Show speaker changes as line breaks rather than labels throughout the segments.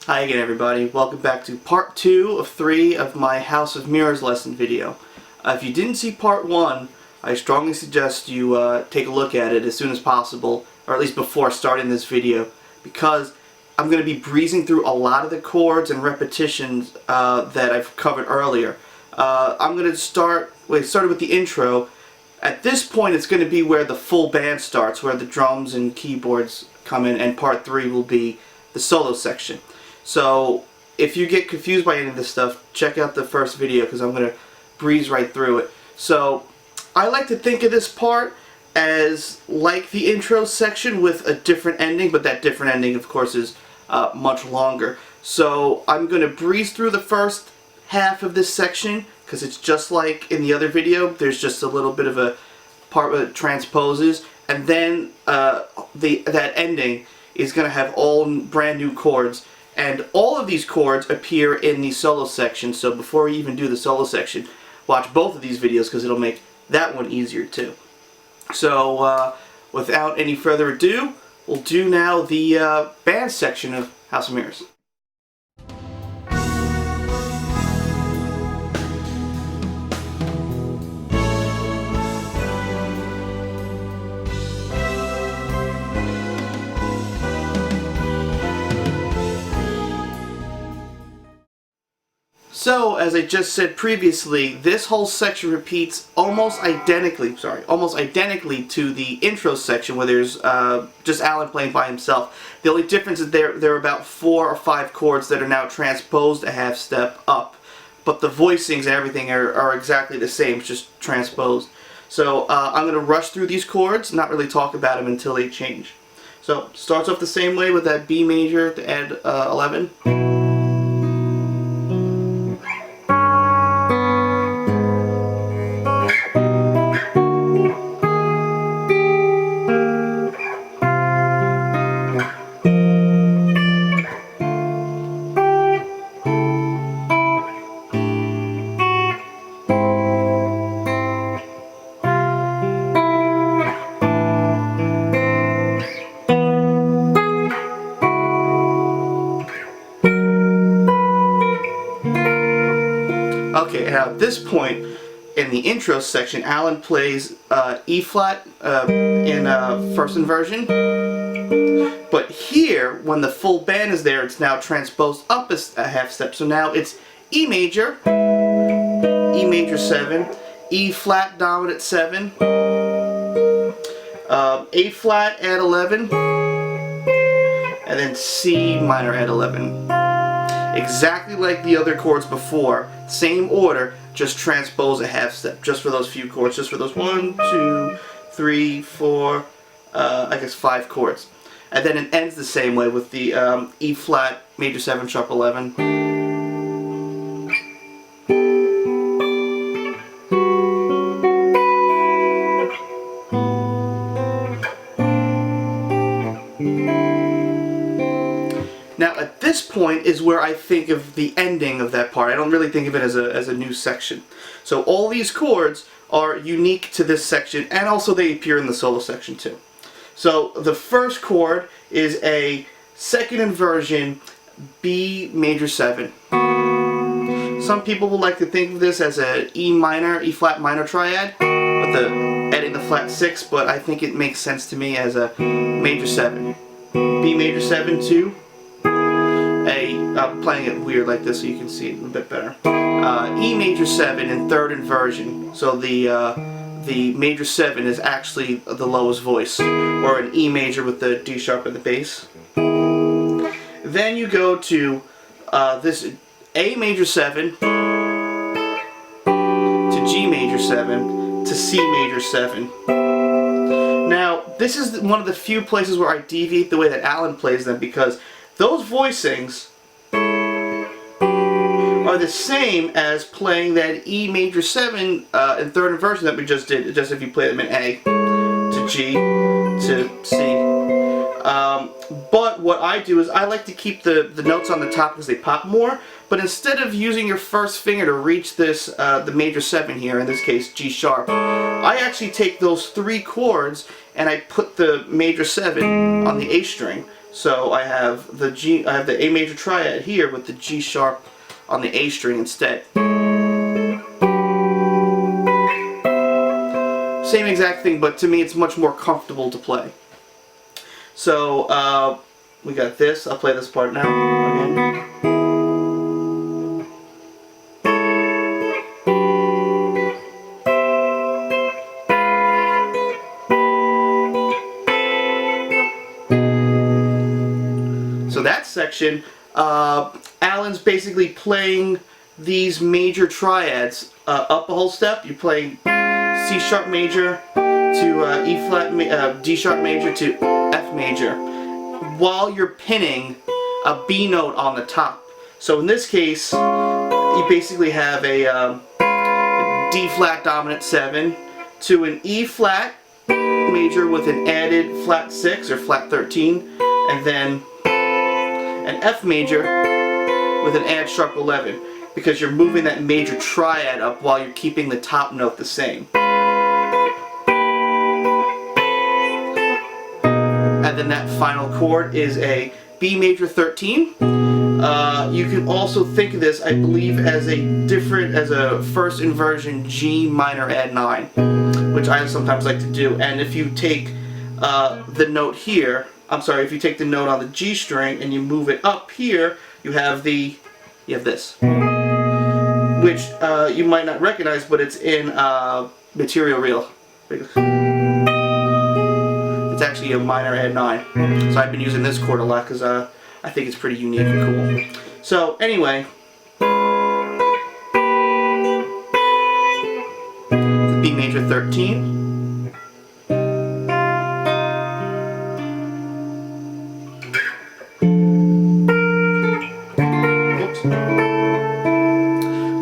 Hi again everybody, welcome back to part 2 of 3 of my House of Mirrors lesson video. If you didn't see part 1, I strongly suggest you take a look at it as soon as possible, or at least before starting this video, because I'm going to be breezing through a lot of the chords and repetitions that I've covered earlier. I'm going to started with the intro. At this point it's going to be where the full band starts, where the drums and keyboards come in, and part 3 will be the solo section. So if you get confused by any of this stuff, check out the first video because I'm going to breeze right through it. So I like to think of this part as like the intro section with a different ending, but that different ending of course is much longer. So I'm going to breeze through the first half of this section because it's just like in the other video. There's just a little bit of a part where it transposes, and then that ending is going to have all brand new chords. And all of these chords appear in the solo section, so before we even do the solo section, watch both of these videos because it'll make that one easier too. So without any further ado, we'll do now the band section of House of Mirrors. So, as I just said previously, this whole section repeats almost identically to the intro section where there's just Allan playing by himself. The only difference is there are about 4 or 5 chords that are now transposed a half step up, but the voicings and everything are exactly the same, it's just transposed. So I'm going to rush through these chords, not really talk about them until they change. So, starts off the same way with that B major to add 11. Okay, now at this point in the intro section, Allan plays E flat in first inversion, but here, when the full band is there, it's now transposed up a half step. So now it's E major 7, E flat dominant 7, A flat at 11, and then C minor at 11. Exactly like the other chords before, same order, just transpose a half step, just for those few chords, just for those 1, 2, 3, 4, I guess 5 chords. And then it ends the same way with the E flat major 7 sharp 11. Now at this point is where I think of the ending of that part. I don't really think of it as a new section. So all these chords are unique to this section, and also they appear in the solo section too. So the first chord is a second inversion B major 7. Some people would like to think of this as a E flat minor triad, with adding the flat 6, but I think it makes sense to me as a major 7. B major 7 2. I'm playing it weird like this so you can see it a bit better. E major 7 in third inversion. So the major 7 is actually the lowest voice, or an E major with the D sharp at the bass. Then you go to this A major 7 to G major 7 to C major 7. Now this is one of the few places where I deviate the way that Allan plays them, because those voicings are the same as playing that E major 7 in third inversion that we just did, just if you play them in A to G to C. But what I do is I like to keep the notes on the top because they pop more, but instead of using your first finger to reach this, the major 7 here, in this case G sharp, I actually take those 3 chords and I put the major 7 on the A string. So I have the A major triad here with the G sharp on the A string instead. Same exact thing, but to me it's much more comfortable to play. So we got this. I'll play this part now again. So that section, Allan's basically playing these major triads up a whole step. You're playing C sharp major to E flat, D sharp major to F major, while you're pinning a B note on the top. So in this case, you basically have a D flat dominant 7 to an E flat major with an added flat 6 or flat 13, and then an F major with an add sharp 11, because you're moving that major triad up while you're keeping the top note the same. And then that final chord is a B major 13. You can also think of this, I believe, as a first inversion G minor add 9, which I sometimes like to do. And if you take the note here, if you take the note on the G string and you move it up here, you have this, which you might not recognize, but it's in Material Real. It's actually a minor add 9. So I've been using this chord a lot because I think it's pretty unique and cool. So anyway, the B major 13.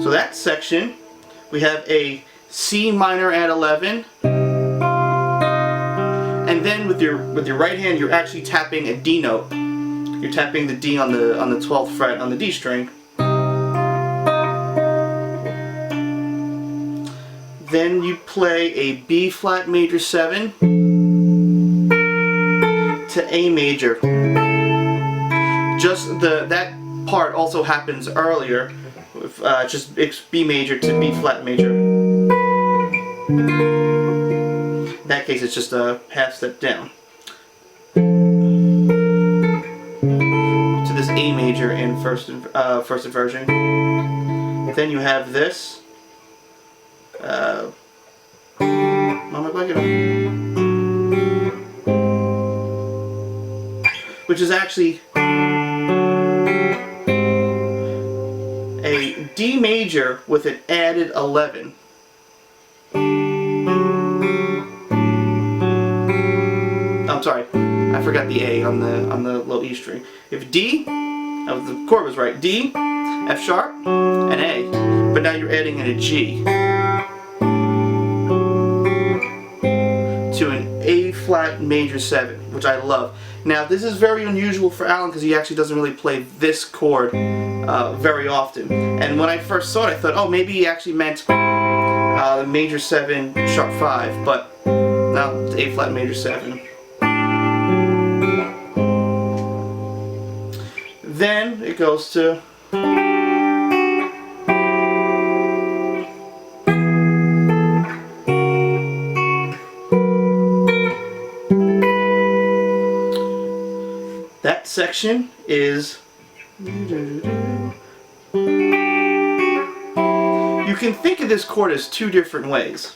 So that section, we have a C minor add 11, and then with your right hand you're actually tapping a D note. You're tapping the D on the 12th fret on the D string. Then you play a B flat major 7 to A major. Just that part also happens earlier. Just it's B major to B flat major. In that case, it's just a half step down to this A major in first inversion. Then you have this. On my blanket, which is actually a D major with an added 11. I'm sorry, I forgot the A on the low E string. If D, the chord was right, D, F sharp, and A, but now you're adding in a G to an A flat major 7, which I love. Now this is very unusual for Allan because he actually doesn't really play this chord very often. And when I first saw it, I thought, oh, maybe he actually meant the major 7 sharp 5, but no, it's A flat major 7. Then it goes to that section is, you can think of this chord as two different ways.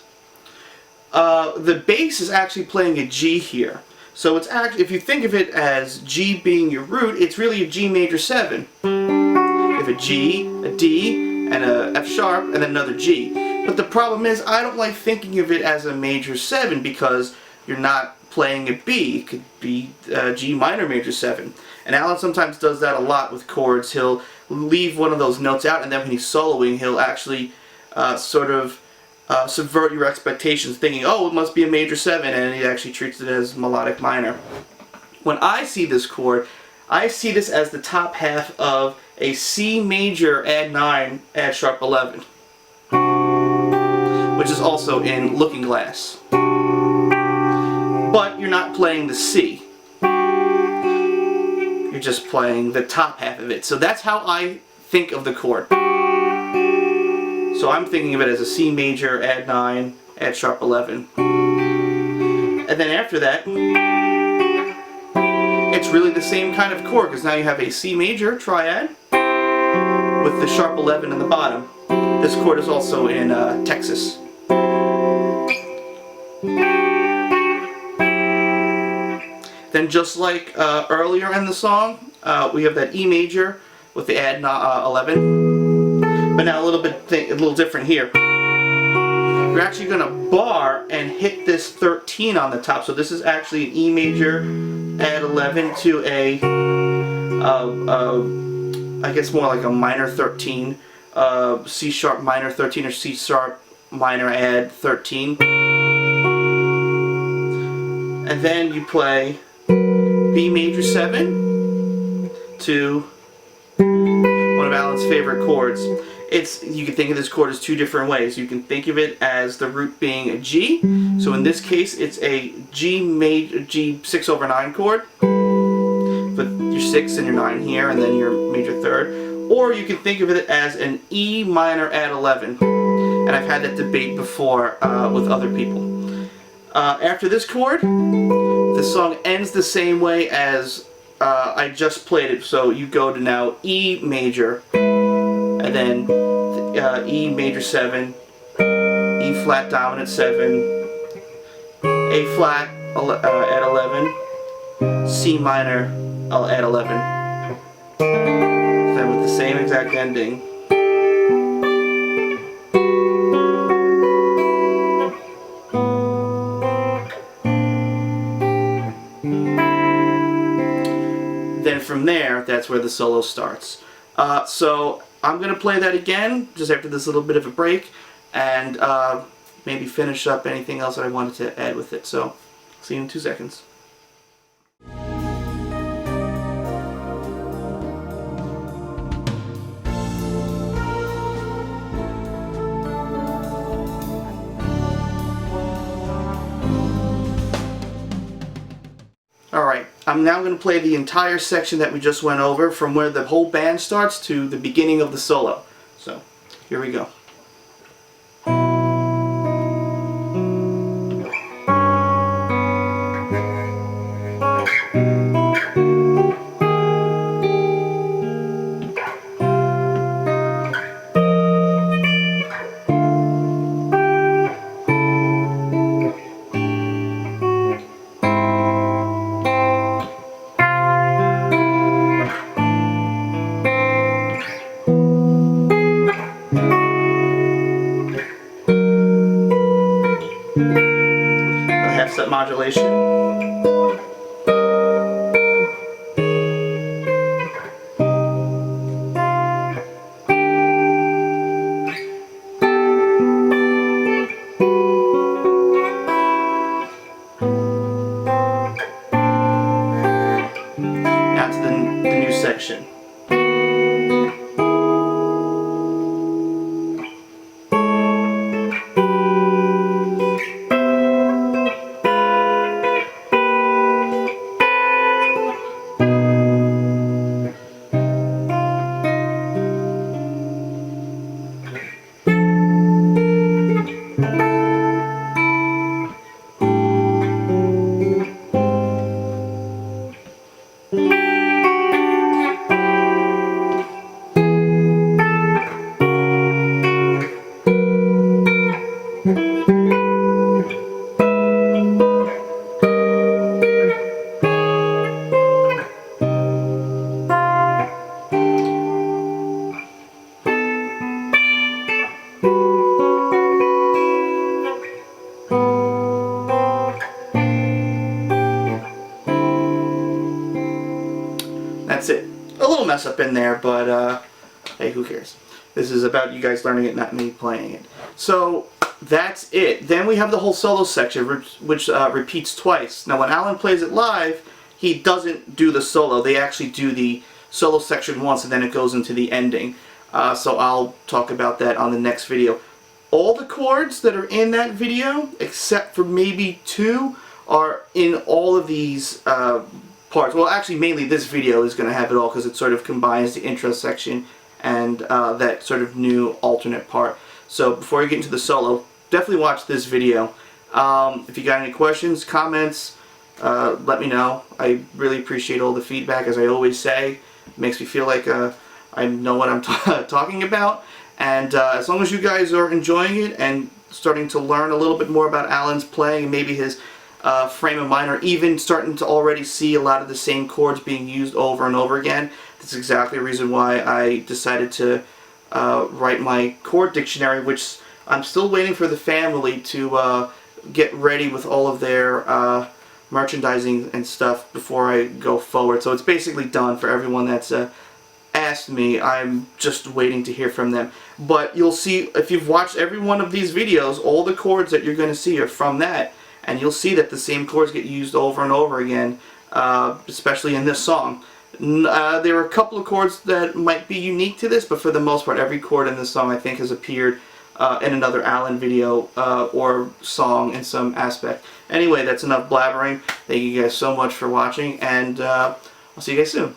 The bass is actually playing a G here. So it's actually, if you think of it as G being your root, it's really a G major 7. You have a G, a D, and a F sharp, and then another G. But the problem is, I don't like thinking of it as a major 7 because you're not playing a B. It could be G minor major 7. And Allan sometimes does that a lot with chords. He'll leave one of those notes out, and then when he's soloing, he'll actually sort of subvert your expectations, thinking, oh, it must be a major 7, and he actually treats it as melodic minor. When I see this chord, I see this as the top half of a C major add 9, add sharp 11, which is also in Looking Glass. But you're not playing the C. you're just playing the top half of it. So that's how I think of the chord. So I'm thinking of it as a C major, add 9, add sharp 11. And then after that, it's really the same kind of chord, because now you have a C major triad with the sharp 11 in the bottom. This chord is also in Texas. Then just like earlier in the song, we have that E major with the add 11, but now a little different here. You're actually going to bar and hit this 13 on the top. So this is actually an E major, add 11 to a, I guess more like a minor 13, C sharp minor 13 or C sharp minor add 13. And then you play B major 7 to one of Allan's favorite chords. You can think of this chord as two different ways. You can think of it as the root being a G. So in this case, it's a G 6 over 9 chord, with your 6 and your 9 here, and then your major third. Or you can think of it as an E minor add 11. And I've had that debate before with other people. After this chord, the song ends the same way as I just played it. So you go to now E major, and then E major 7, E flat dominant 7, A flat at 11, C minor at 11. Then with the same exact ending. Then from there, that's where the solo starts. So I'm going to play that again, just after this little bit of a break, and maybe finish up anything else that I wanted to add with it. So, see you in 2 seconds. Alright, I'm now going to play the entire section that we just went over, from where the whole band starts to the beginning of the solo. So, here we go. Half-step modulation. Now to the new section. That's it. A little mess up in there, but hey, who cares? This is about you guys learning it, not me playing it. So that's it. Then we have the whole solo section, which repeats twice. Now when Allan plays it live, he doesn't do the solo. They actually do the solo section once, and then it goes into the ending. So I'll talk about that on the next video. All the chords that are in that video, except for maybe 2, are in all of these parts. Well, actually, mainly this video is going to have it all because it sort of combines the intro section and that sort of new alternate part. So before you get into the solo, definitely watch this video. If you got any questions, comments, let me know. I really appreciate all the feedback, as I always say. It makes me feel like I know what I'm talking about. And as long as you guys are enjoying it and starting to learn a little bit more about Allan's playing and maybe his frame of mind, or even starting to already see a lot of the same chords being used over and over again, that's exactly the reason why I decided to write my chord dictionary, which I'm still waiting for the family to get ready with all of their merchandising and stuff before I go forward. So it's basically done for everyone that's asked me. I'm just waiting to hear from them. But you'll see, if you've watched every one of these videos, all the chords that you're going to see are from that, and you'll see that the same chords get used over and over again, especially in this song. There are a couple of chords that might be unique to this, but for the most part, every chord in this song I think has appeared in another Allan video or song in some aspect. Anyway, that's enough blabbering. Thank you guys so much for watching, and I'll see you guys soon.